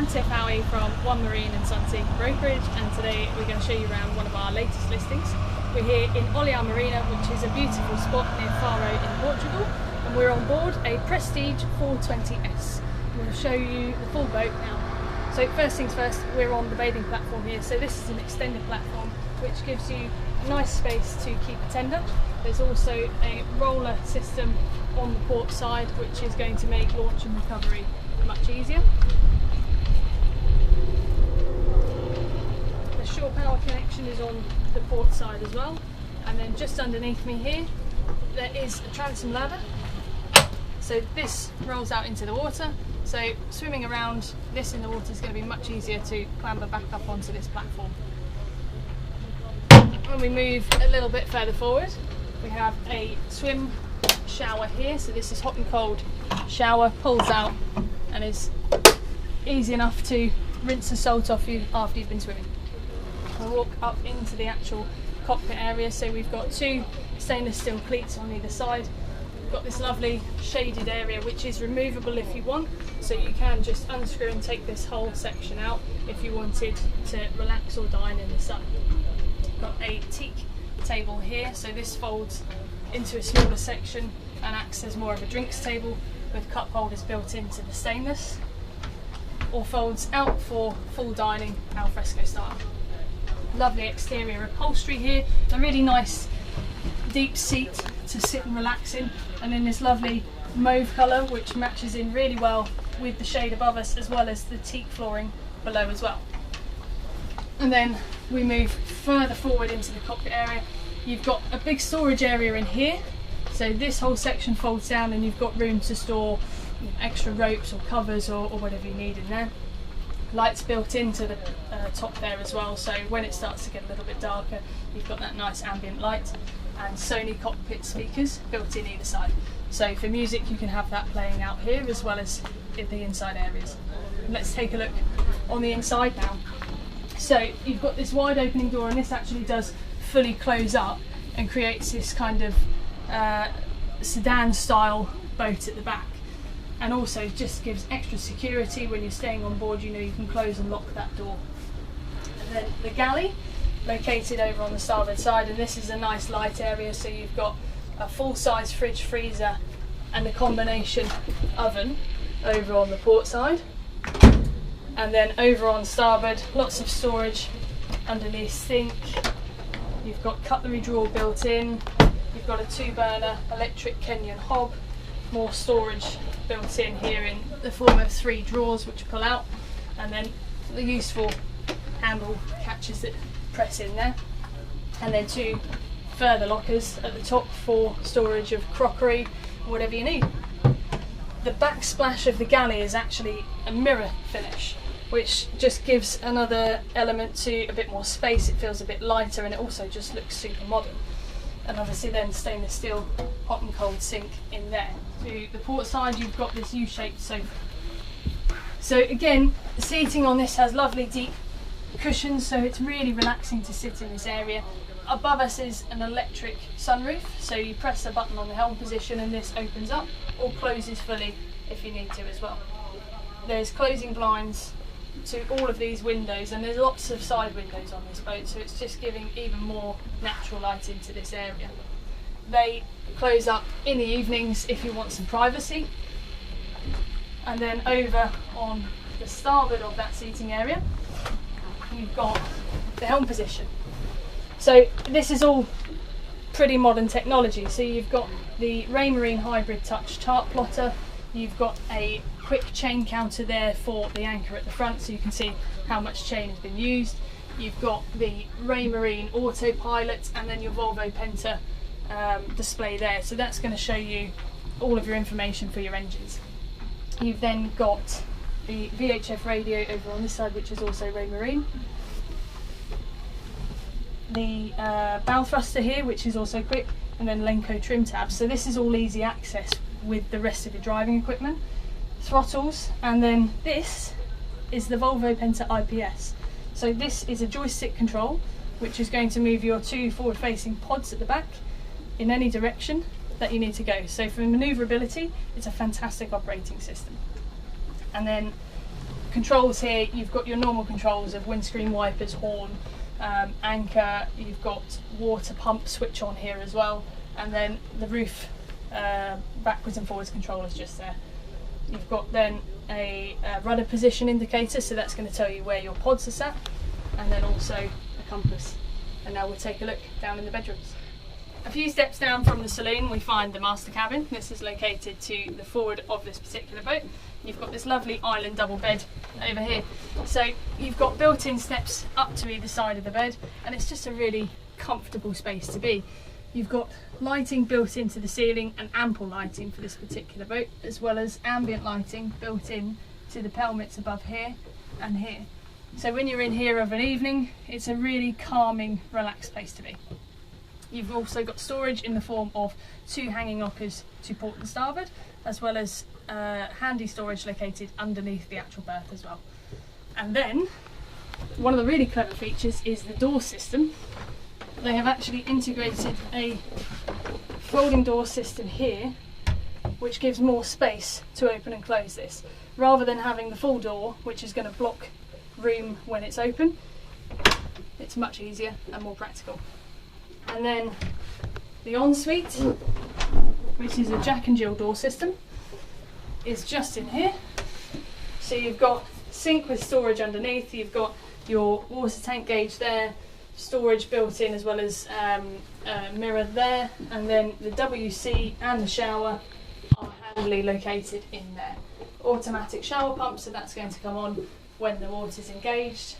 I'm Tiff Howie from One Marine and Sunsea Brokerage, and today we're going to show you around one of our latest listings. We're here in Olhão Marina, which is a beautiful spot near Faro in Portugal, and we're on board a Prestige 420S. I'm going to show you the full boat now. So first things first, we're on the bathing platform here. So this is an extended platform which gives you nice space to keep a tender. There's also a roller system on the port side which is going to make launch and recovery much easier. The shore power connection is on the port side as well, and then just underneath me here there is a transom ladder. So this rolls out into the water, so swimming around this in the water is going to be much easier to clamber back up onto this platform. When we move a little bit further forward, we have a swim shower here. So this is hot and cold shower, pulls out and is easy enough to rinse the salt off you after you've been swimming. We'll walk up into the actual cockpit area. So we've got two stainless steel cleats on either side. We've got this lovely shaded area which is removable if you want, so you can just unscrew and take this whole section out if you wanted to relax or dine in the sun. We've got a teak table here, so this folds into a smaller section and acts as more of a drinks table with cup holders built into the stainless, or folds out for full dining al fresco style. Lovely exterior upholstery here, a really nice deep seat to sit and relax in, and in this lovely mauve colour which matches in really well with the shade above us as well as the teak flooring below as well. And then we move further forward into the cockpit area. You've got a big storage area in here, so this whole section folds down and you've got room to store extra ropes or covers or whatever you need in there. Lights built into the top there as well, so when it starts to get a little bit darker you've got that nice ambient light, and Sony Cockpit speakers built in either side. So for music you can have that playing out here as well as in the inside areas. Let's take a look on the inside now. So you've got this wide opening door, and this actually does fully close up and creates this kind of sedan style boat at the back, and also just gives extra security when you're staying on board. You know you can close and lock that door. And then the galley, located over on the starboard side, and this is a nice light area, so you've got a full-size fridge, freezer and a combination oven over on the port side. And then over on starboard, lots of storage underneath sink. You've got cutlery drawer built in. You've got a 2-burner electric Kenyan hob. More storage built in here in the form of 3 drawers which pull out, and then the useful handle catches that press in there. And then 2 further lockers at the top for storage of crockery, whatever you need. The backsplash of the galley is actually a mirror finish, which just gives another element to a bit more space. It feels a bit lighter and it also just looks super modern. And obviously then stainless steel hot and cold sink in there. To the port side you've got this U-shaped sofa. So again, the seating on this has lovely deep cushions, so it's really relaxing to sit in this area. Above us is an electric sunroof, so you press a button on the helm position and this opens up or closes fully if you need to as well. There's closing blinds to all of these windows, and there's lots of side windows on this boat, so it's just giving even more natural light into this area. They close up in the evenings if you want some privacy. And then over on the starboard of that seating area you've got the helm position. So this is all pretty modern technology. So you've got the Raymarine hybrid touch chart plotter, you've got a quick chain counter there for the anchor at the front so you can see how much chain has been used. You've got the Raymarine autopilot and then your Volvo Penta display there, so that's going to show you all of your information for your engines. You've then got the VHF radio over on this side, which is also Raymarine. The bow thruster here, which is also quick, and then Lenco trim tabs. So this is all easy access with the rest of your driving equipment. Throttles, and then this is the Volvo Penta IPS. So this is a joystick control, which is going to move your 2 forward-facing pods at the back in any direction that you need to go. So for manoeuvrability, it's a fantastic operating system. And then controls here, you've got your normal controls of windscreen wipers, horn, anchor, you've got water pump switch on here as well, and then the roof backwards and forwards control is just there. You've got then a rudder position indicator, so that's going to tell you where your pods are sat, and then also a compass. And now we'll take a look down in the bedrooms. A few steps down from the saloon we find the master cabin. This is located to the forward of this particular boat. You've got this lovely island double bed over here. So you've got built-in steps up to either side of the bed, and it's just a really comfortable space to be. You've got lighting built into the ceiling and ample lighting for this particular boat, as well as ambient lighting built in to the pelmets above here and here. So when you're in here of an evening, it's a really calming, relaxed place to be. You've also got storage in the form of 2 hanging lockers to port and starboard, as well as handy storage located underneath the actual berth as well. And then, one of the really clever features is the door system. They have actually integrated a folding door system here, which gives more space to open and close this, rather than having the full door, which is going to block room when it's open. It's much easier and more practical. And then the ensuite, which is a Jack and Jill door system, is just in here. So you've got sink with storage underneath, you've got your water tank gauge there, storage built in, as well as a mirror there, and then the WC and the shower are handily located in there. Automatic shower pump, so that's going to come on when the water's engaged.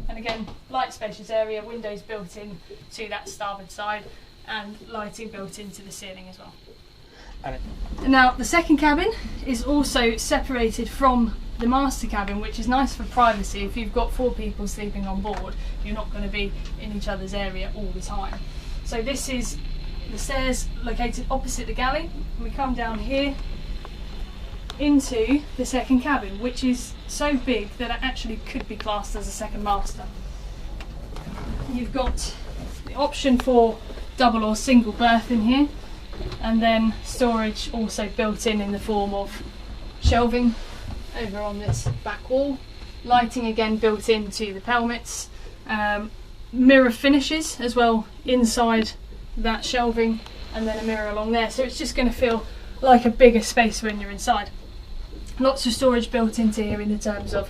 And again, light spacious area, windows built in to that starboard side, and lighting built into the ceiling as well. Now the second cabin is also separated from the master cabin, which is nice for privacy. If you've got 4 people sleeping on board, you're not going to be in each other's area all the time. So this is the stairs located opposite the galley, and we come down here into the second cabin, which is so big that it actually could be classed as a second master. You've got the option for double or single berth in here, and then storage also built in the form of shelving over on this back wall. Lighting again built into the pelmets, mirror finishes as well inside that shelving, and then a mirror along there, so it's just going to feel like a bigger space when you're inside. Lots of storage built into here in the terms of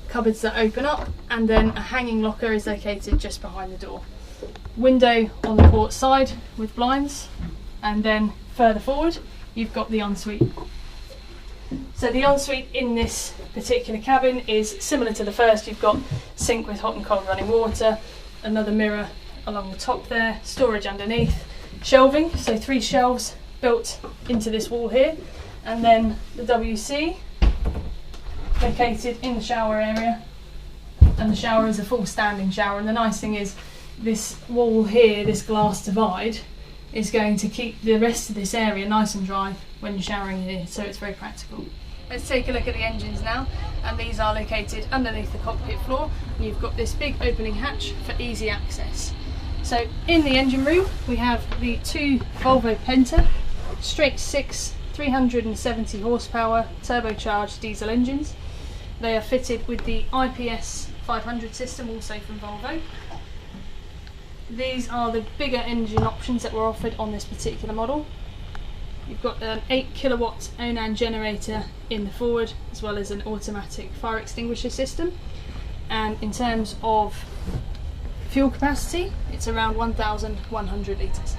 cupboards that open up, and then a hanging locker is located just behind the door. Window on the port side with blinds, and then further forward you've got the ensuite. So the ensuite in this particular cabin is similar to the first. You've got sink with hot and cold running water, another mirror along the top there, storage underneath, shelving, so 3 shelves built into this wall here, and then the WC located in the shower area, and the shower is a full standing shower. And the nice thing is this wall here, this glass divide, is going to keep the rest of this area nice and dry when you're showering here, so it's very practical. Let's take a look at the engines now, and these are located underneath the cockpit floor. You've got this big opening hatch for easy access. So in the engine room we have the 2 Volvo Penta straight 6 370 horsepower turbocharged diesel engines. They are fitted with the IPS 500 system, also from Volvo. These are the bigger engine options that were offered on this particular model. You've got an 8 kilowatt Onan generator in the forward, as well as an automatic fire extinguisher system. And in terms of fuel capacity, it's around 1,100 litres.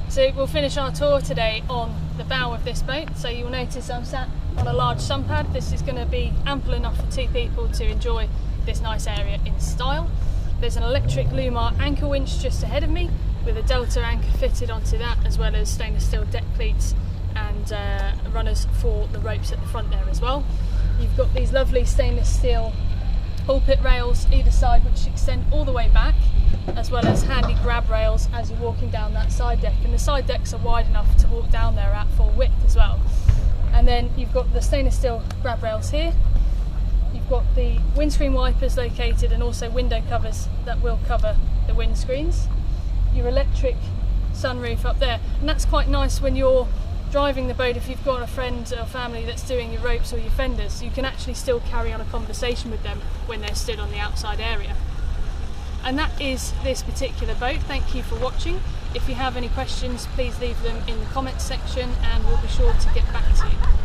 So we'll finish our tour today on the bow of this boat. So you'll notice I'm sat on a large sun pad. This is going to be ample enough for 2 people to enjoy this nice area in style. There's an electric Lumar anchor winch just ahead of me, with a Delta anchor fitted onto that, as well as stainless steel deck cleats and runners for the ropes at the front there as well. You've got these lovely stainless steel pulpit rails either side, which extend all the way back, as well as handy grab rails as you're walking down that side deck, and the side decks are wide enough to walk down there at full width as well. And then you've got the stainless steel grab rails here. You've got the windscreen wipers located, and also window covers that will cover the windscreens. Your electric sunroof up there, and that's quite nice when you're driving the boat, if you've got a friend or family that's doing your ropes or your fenders, you can actually still carry on a conversation with them when they're stood on the outside area. And that is this particular boat. Thank you for watching. If you have any questions, please leave them in the comments section and we'll be sure to get back to you.